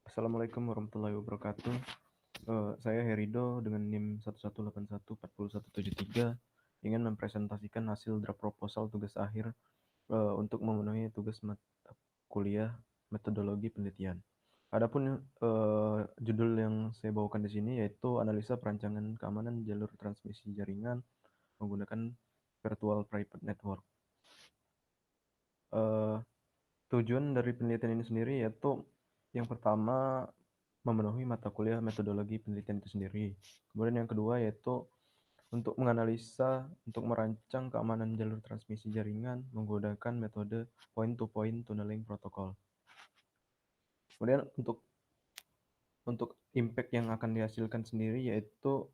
Assalamualaikum warahmatullahi wabarakatuh. Saya Herido dengan NIM 1181407173 ingin mempresentasikan hasil draft proposal tugas akhir untuk memenuhi tugas mata kuliah metodologi penelitian. Adapun judul yang saya bawakan di sini yaitu analisa perancangan keamanan jalur transmisi jaringan menggunakan virtual private network. Tujuan dari penelitian ini sendiri yaitu yang pertama memenuhi mata kuliah metodologi penelitian itu sendiri. Kemudian yang kedua yaitu untuk menganalisa, untuk merancang keamanan jalur transmisi jaringan menggunakan metode point-to-point tunneling protocol. Kemudian untuk impact yang akan dihasilkan sendiri yaitu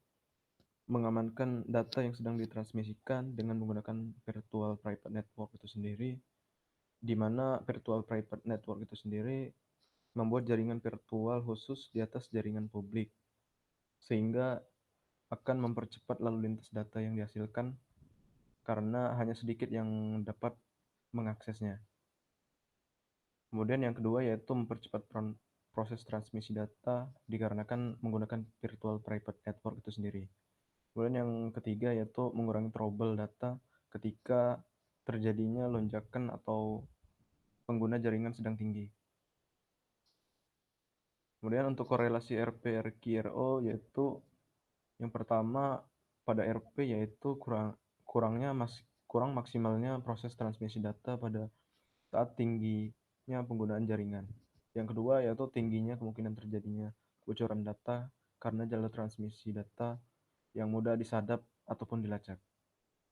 mengamankan data yang sedang ditransmisikan dengan menggunakan virtual private network itu sendiri, di mana virtual private network itu sendiri membuat jaringan virtual khusus di atas jaringan publik, sehingga akan mempercepat lalu lintas data yang dihasilkan karena hanya sedikit yang dapat mengaksesnya. Kemudian yang kedua yaitu mempercepat proses transmisi data dikarenakan menggunakan virtual private network itu sendiri. Kemudian yang ketiga yaitu mengurangi trouble data ketika terjadinya lonjakan atau pengguna jaringan sedang tinggi. Kemudian untuk korelasi RP RQ RO yaitu yang pertama pada RP yaitu kurang maksimalnya proses transmisi data pada saat tingginya penggunaan jaringan. Yang kedua yaitu tingginya kemungkinan terjadinya kebocoran data karena jalur transmisi data yang mudah disadap ataupun dilacak.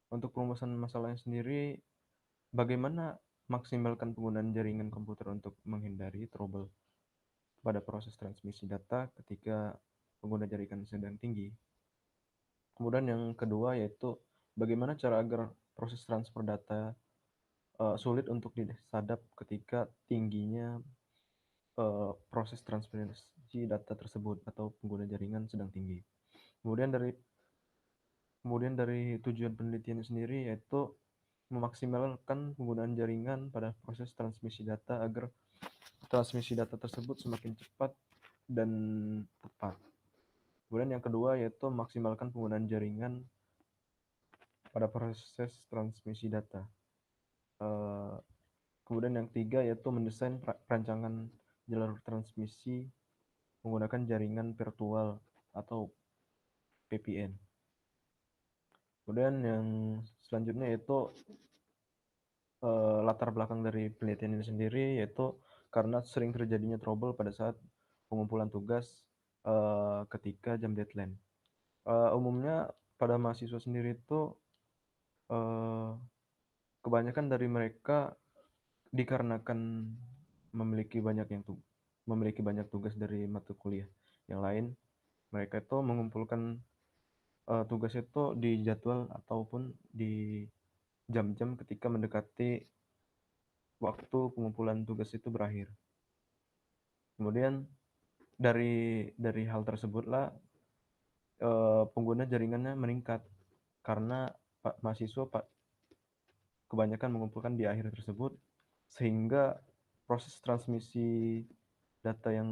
Untuk perumusan masalahnya sendiri, bagaimana maksimalkan penggunaan jaringan komputer untuk menghindari trouble pada proses transmisi data ketika pengguna jaringan sedang tinggi. Kemudian yang kedua yaitu bagaimana cara agar proses transfer data sulit untuk disadap ketika tingginya proses transferasi data tersebut atau pengguna jaringan sedang tinggi. Kemudian dari tujuan penelitian sendiri yaitu memaksimalkan penggunaan jaringan pada proses transmisi data agar transmisi data tersebut semakin cepat dan tepat. Kemudian yang kedua yaitu memaksimalkan penggunaan jaringan pada proses transmisi data. Kemudian yang ketiga yaitu mendesain perancangan jalur transmisi menggunakan jaringan virtual atau VPN. Kemudian yang selanjutnya yaitu latar belakang dari penelitian ini sendiri yaitu karena sering terjadinya trouble pada saat pengumpulan tugas ketika jam deadline. Umumnya pada mahasiswa sendiri itu kebanyakan dari mereka dikarenakan memiliki banyak tugas dari mata kuliah yang lain, mereka itu mengumpulkan tugas itu di jadwal ataupun di jam-jam ketika mendekati waktu pengumpulan tugas itu berakhir. Kemudian dari hal tersebutlah pengguna jaringannya meningkat karena mahasiswa kebanyakan mengumpulkan di akhir tersebut, sehingga proses transmisi data yang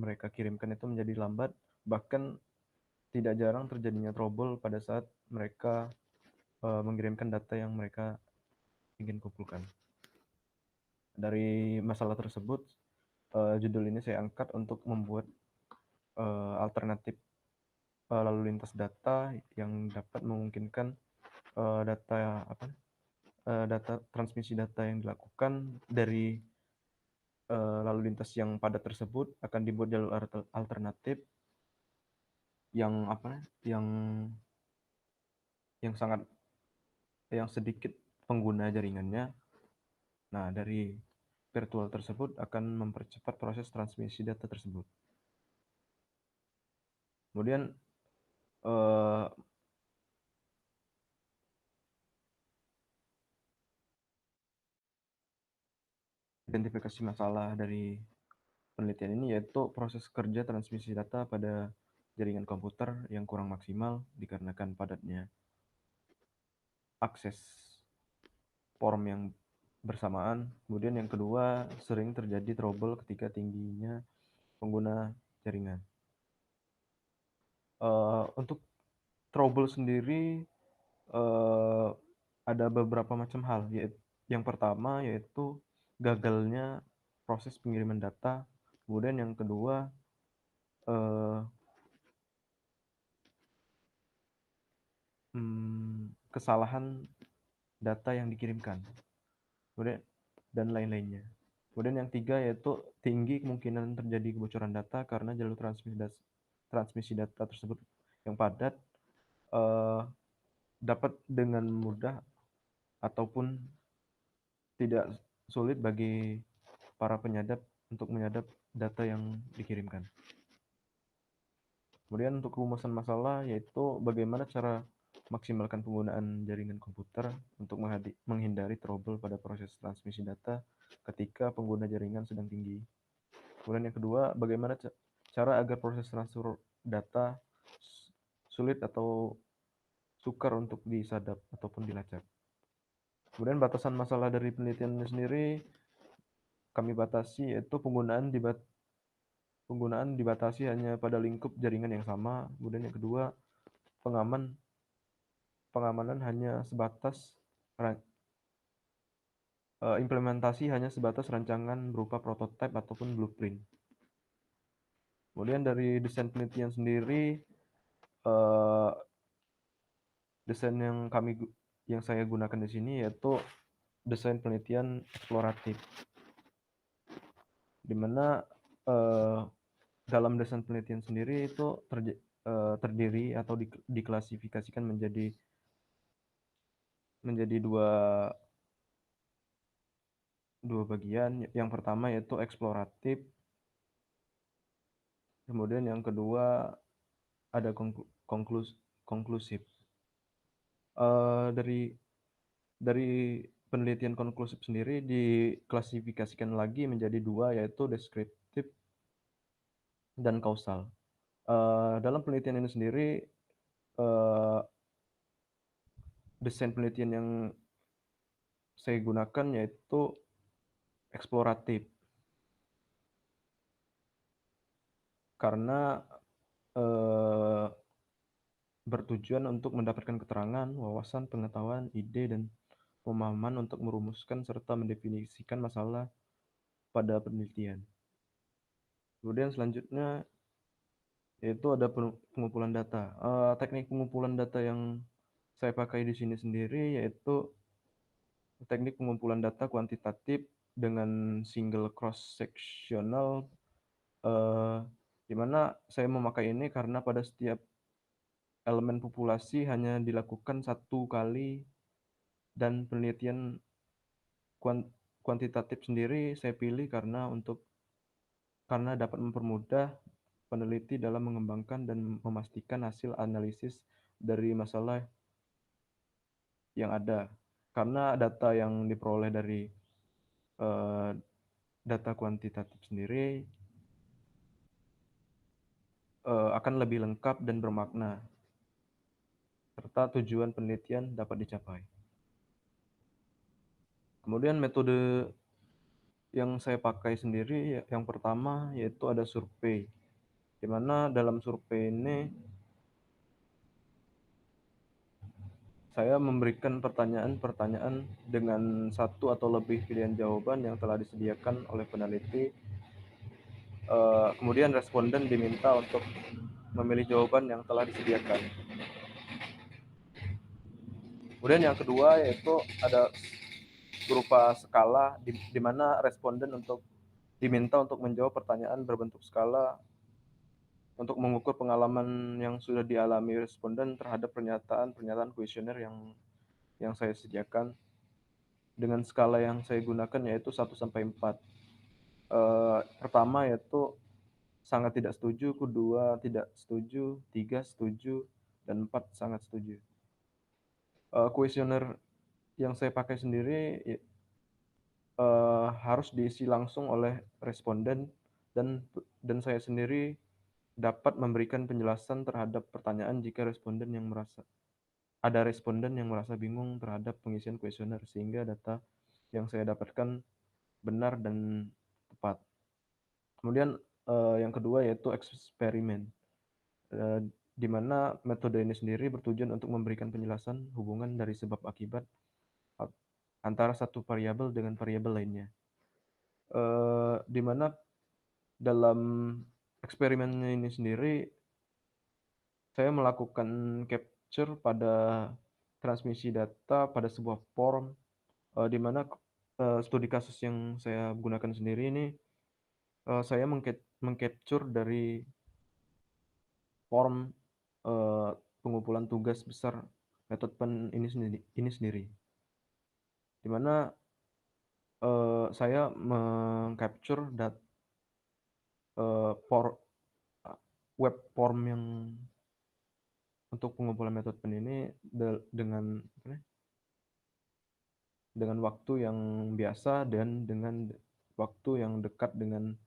mereka kirimkan itu menjadi lambat, bahkan tidak jarang terjadinya trouble pada saat mereka mengirimkan data yang mereka ingin kumpulkan. Dari masalah tersebut, judul ini saya angkat untuk membuat alternatif lalu lintas data yang dapat memungkinkan data transmisi data yang dilakukan dari lalu lintas yang padat tersebut akan dibuat jalur alternatif yang yang sedikit pengguna jaringannya. Nah, dari virtual tersebut akan mempercepat proses transmisi data tersebut. Kemudian identifikasi masalah dari penelitian ini yaitu proses kerja transmisi data pada jaringan komputer yang kurang maksimal dikarenakan padatnya akses form yang bersamaan. Kemudian yang kedua, sering terjadi trouble ketika tingginya pengguna jaringan. Untuk trouble sendiri, eee, ada beberapa macam hal, yang pertama yaitu gagalnya proses pengiriman data, kemudian yang kedua, eee, kesalahan data yang dikirimkan, kemudian dan lain-lainnya. Kemudian yang tiga yaitu tinggi kemungkinan terjadi kebocoran data karena jalur transmisi data tersebut yang padat, eee, dapat dengan mudah ataupun tidak sulit bagi para penyadap untuk menyadap data yang dikirimkan. Kemudian untuk rumusan masalah yaitu bagaimana cara maksimalkan penggunaan jaringan komputer untuk menghindari trouble pada proses transmisi data ketika pengguna jaringan sedang tinggi. Kemudian yang kedua, bagaimana cara agar proses transfer data sulit atau sukar untuk disadap ataupun dilacak. Kemudian batasan masalah dari penelitian sendiri kami batasi, yaitu penggunaan dibatasi hanya pada lingkup jaringan yang sama. Kemudian yang kedua, pengamanan hanya sebatas implementasi hanya sebatas rancangan berupa prototipe ataupun blueprint. Kemudian dari desain penelitian sendiri, eh, desain yang saya gunakan di sini yaitu desain penelitian eksploratif, di mana eh, dalam desain penelitian sendiri itu terdiri atau diklasifikasikan menjadi dua bagian. Yang pertama yaitu eksploratif, kemudian yang kedua ada konklusif. Dari penelitian konklusif sendiri diklasifikasikan lagi menjadi dua, yaitu deskriptif dan kausal. Dalam penelitian ini sendiri, eh, desain penelitian yang saya gunakan yaitu eksploratif, karena eh, bertujuan untuk mendapatkan keterangan, wawasan, pengetahuan, ide, dan pemahaman untuk merumuskan serta mendefinisikan masalah pada penelitian. Kemudian selanjutnya yaitu ada pengumpulan data. Teknik pengumpulan data yang saya pakai di sini sendiri yaitu teknik pengumpulan data kuantitatif dengan single cross sectional, eh, di mana saya memakai ini karena pada setiap elemen populasi hanya dilakukan satu kali, dan penelitian kuantitatif sendiri saya pilih karena dapat mempermudah peneliti dalam mengembangkan dan memastikan hasil analisis dari masalah yang ada. Karena data yang diperoleh dari eh, data kuantitatif sendiri akan lebih lengkap dan bermakna, serta tujuan penelitian dapat dicapai. Kemudian metode yang saya pakai sendiri yang pertama yaitu ada survei, di mana dalam survei ini saya memberikan pertanyaan-pertanyaan dengan satu atau lebih pilihan jawaban yang telah disediakan oleh peneliti. Kemudian responden diminta untuk memilih jawaban yang telah disediakan. Kemudian yang kedua yaitu ada berupa skala, di mana responden diminta untuk menjawab pertanyaan berbentuk skala untuk mengukur pengalaman yang sudah dialami responden terhadap pernyataan kuesioner yang saya sediakan. Dengan skala yang saya gunakan yaitu 1 sampai 4. Pertama yaitu sangat tidak setuju, kedua tidak setuju, tiga setuju, dan 4 sangat setuju. Kuesioner yang saya pakai sendiri harus diisi langsung oleh responden, dan saya sendiri dapat memberikan penjelasan terhadap pertanyaan jika ada responden yang merasa bingung terhadap pengisian kuesioner, sehingga data yang saya dapatkan benar dan tepat. Kemudian, yang kedua yaitu eksperimen, di mana metode ini sendiri bertujuan untuk memberikan penjelasan hubungan dari sebab akibat antara satu variabel dengan variabel lainnya. Di mana dalam eksperimennya ini sendiri, saya melakukan capture pada transmisi data pada sebuah form, di mana, studi kasus yang saya gunakan sendiri ini, saya meng-capture dari form, pengumpulan tugas besar metode pen ini sendiri. Di mana, saya meng-capture eee, for web form yang untuk pengumpulan metode pen ini dengan apa ya, dengan waktu yang biasa dan dengan waktu yang dekat dengan,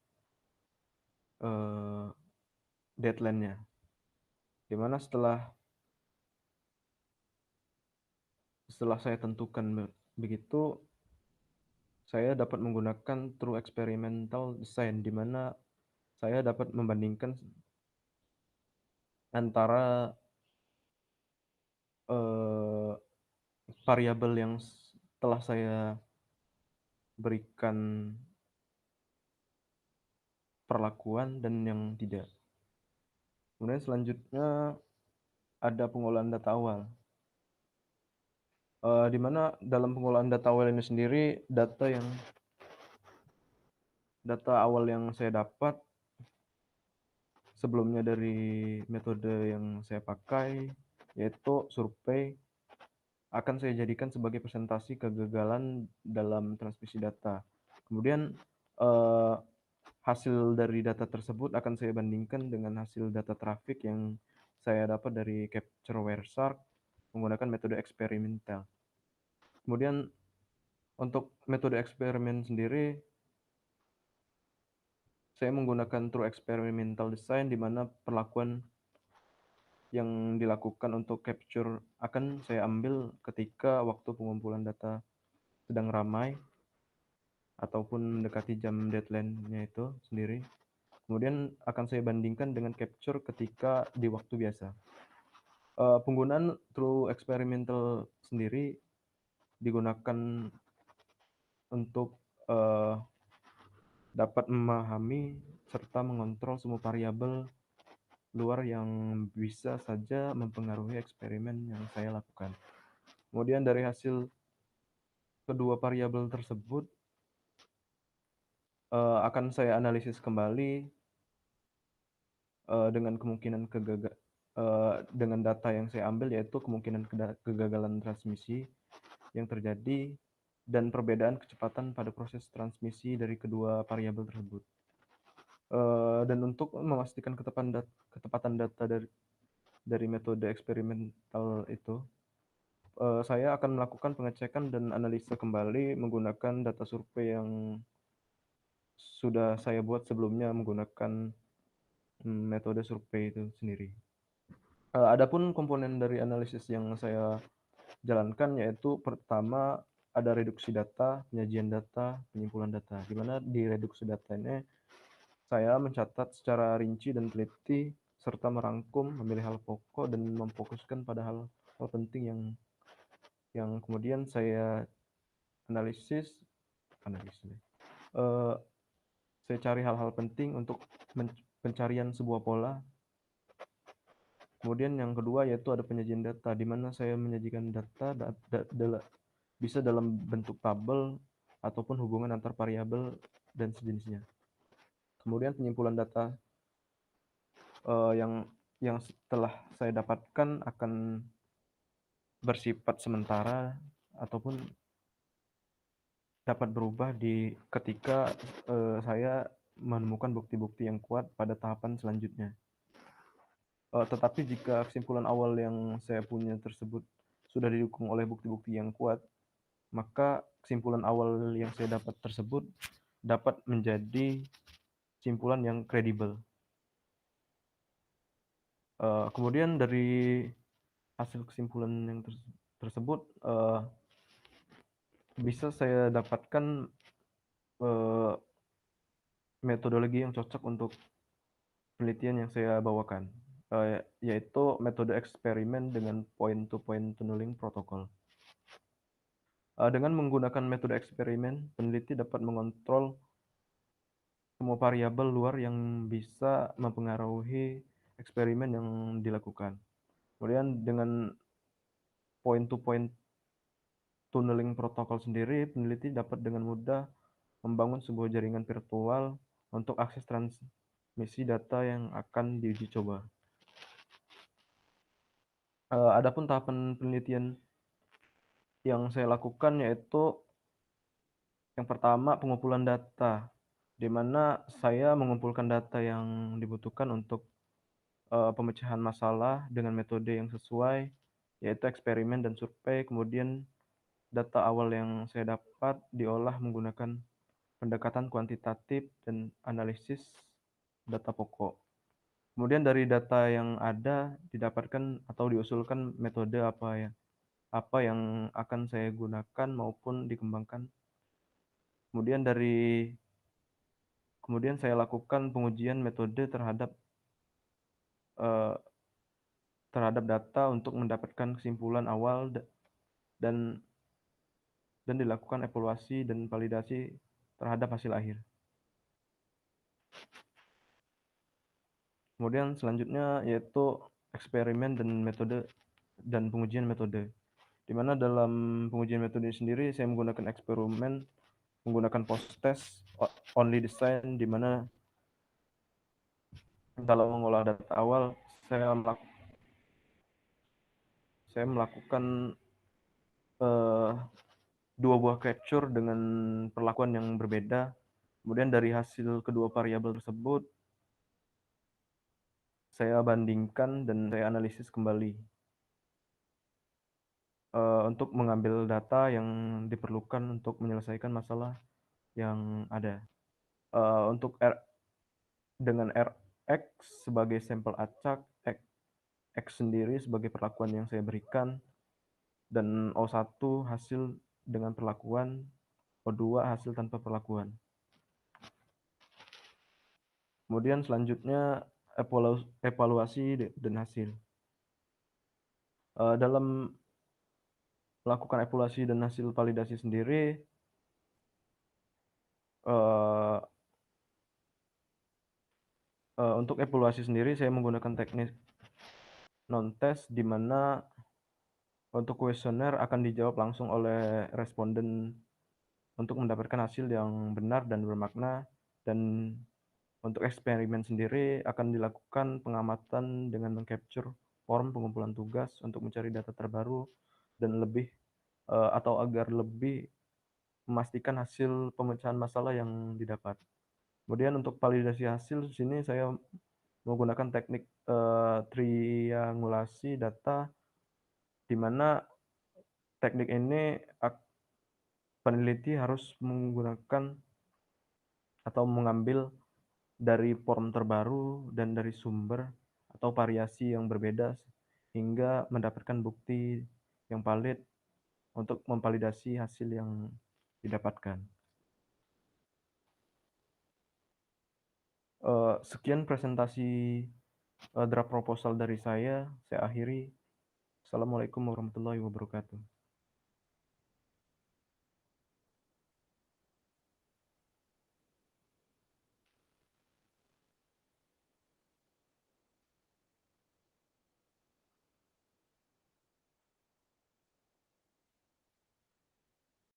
eee, deadline-nya. Di mana setelah saya tentukan begitu, saya dapat menggunakan true experimental design, di mana saya dapat membandingkan antara, eee, variabel yang telah saya berikan perlakuan dan yang tidak. Kemudian selanjutnya ada pengolahan data awal, di mana dalam pengolahan data awal ini sendiri, data awal yang saya dapat sebelumnya dari metode yang saya pakai, yaitu survei, akan saya jadikan sebagai presentasi kegagalan dalam transmisi data. Kemudian, eee, hasil dari data tersebut akan saya bandingkan dengan hasil data traffic yang saya dapat dari Capture Wireshark menggunakan metode eksperimental. Kemudian untuk metode eksperimen sendiri, saya menggunakan true experimental design, di mana perlakuan yang dilakukan untuk capture akan saya ambil ketika waktu pengumpulan data sedang ramai ataupun mendekati jam deadline-nya itu sendiri. Kemudian akan saya bandingkan dengan capture ketika di waktu biasa. Penggunaan true experimental sendiri digunakan untuk, dapat memahami serta mengontrol semua variabel luar yang bisa saja mempengaruhi eksperimen yang saya lakukan. Kemudian dari hasil kedua variabel tersebut, akan saya analisis kembali, dengan dengan data yang saya ambil, yaitu kemungkinan kegagalan transmisi yang terjadi dan perbedaan kecepatan pada proses transmisi dari kedua variabel tersebut. Dan untuk memastikan ketepatan data dari metode eksperimental itu, saya akan melakukan pengecekan dan analisa kembali menggunakan data survei yang sudah saya buat sebelumnya menggunakan, metode survei itu sendiri. Adapun komponen dari analisis yang saya jalankan, yaitu pertama ada reduksi data, penyajian data, penyimpulan data. Di mana di reduksi data ini saya mencatat secara rinci dan teliti serta merangkum, memilih hal pokok dan memfokuskan pada hal penting yang kemudian saya analisis analisis, eee, saya cari hal-hal penting untuk pencarian sebuah pola. Kemudian yang kedua yaitu ada penyajian data, di mana saya menyajikan data bisa dalam bentuk tabel ataupun hubungan antar variabel dan sejenisnya. Kemudian penyimpulan data, yang setelah saya dapatkan akan bersifat sementara ataupun dapat berubah ketika, saya menemukan bukti-bukti yang kuat pada tahapan selanjutnya. Tetapi jika kesimpulan awal yang saya punya tersebut sudah didukung oleh bukti-bukti yang kuat, maka kesimpulan awal yang saya dapat tersebut dapat menjadi kesimpulan yang kredibel. Kemudian dari hasil kesimpulan yang tersebut, bisa saya dapatkan, eee, metodologi yang cocok untuk penelitian yang saya bawakan, yaitu metode eksperimen dengan point to point tunneling protokol. Dengan menggunakan metode eksperimen, peneliti dapat mengontrol semua variabel luar yang bisa mempengaruhi eksperimen yang dilakukan. Kemudian dengan point to point tunneling protokol sendiri, peneliti dapat dengan mudah membangun sebuah jaringan virtual untuk akses transmisi data yang akan diuji coba. Adapun tahapan penelitian yang saya lakukan yaitu yang pertama pengumpulan data, di mana saya mengumpulkan data yang dibutuhkan untuk pemecahan masalah dengan metode yang sesuai, yaitu eksperimen dan survei. Kemudian data awal yang saya dapat diolah menggunakan pendekatan kuantitatif dan analisis data pokok. Kemudian dari data yang ada didapatkan atau diusulkan metode apa yang akan saya gunakan maupun dikembangkan. Kemudian saya lakukan pengujian metode eh, terhadap data untuk mendapatkan kesimpulan awal dan dilakukan evaluasi dan validasi terhadap hasil akhir. Kemudian selanjutnya yaitu eksperimen dan pengujian metode. Di mana dalam pengujian metode sendiri saya menggunakan eksperimen menggunakan post-test only design, di mana dalam mengolah data awal saya melakukan eh, dua buah capture dengan perlakuan yang berbeda. Kemudian dari hasil kedua variabel tersebut saya bandingkan dan saya analisis kembali untuk mengambil data yang diperlukan untuk menyelesaikan masalah yang ada. Untuk dengan Rx sebagai sampel acak, X sendiri sebagai perlakuan yang saya berikan, dan O1 hasil dengan perlakuan, O2 hasil tanpa perlakuan. Kemudian selanjutnya evaluasi dan hasil. Dalam melakukan evaluasi dan hasil validasi sendiri, eh, untuk evaluasi sendiri saya menggunakan teknik non-test, di mana untuk kuesioner akan dijawab langsung oleh responden untuk mendapatkan hasil yang benar dan bermakna, dan untuk eksperimen sendiri akan dilakukan pengamatan dengan mengcapture form pengumpulan tugas untuk mencari data terbaru dan atau agar lebih memastikan hasil pemecahan masalah yang didapat. Kemudian untuk validasi hasil di sini saya menggunakan teknik triangulasi data, di mana teknik ini peneliti harus menggunakan atau mengambil dari form terbaru dan dari sumber atau variasi yang berbeda hingga mendapatkan bukti yang valid untuk memvalidasi hasil yang didapatkan. Sekian presentasi draft proposal dari saya akhiri. Assalamualaikum warahmatullahi wabarakatuh.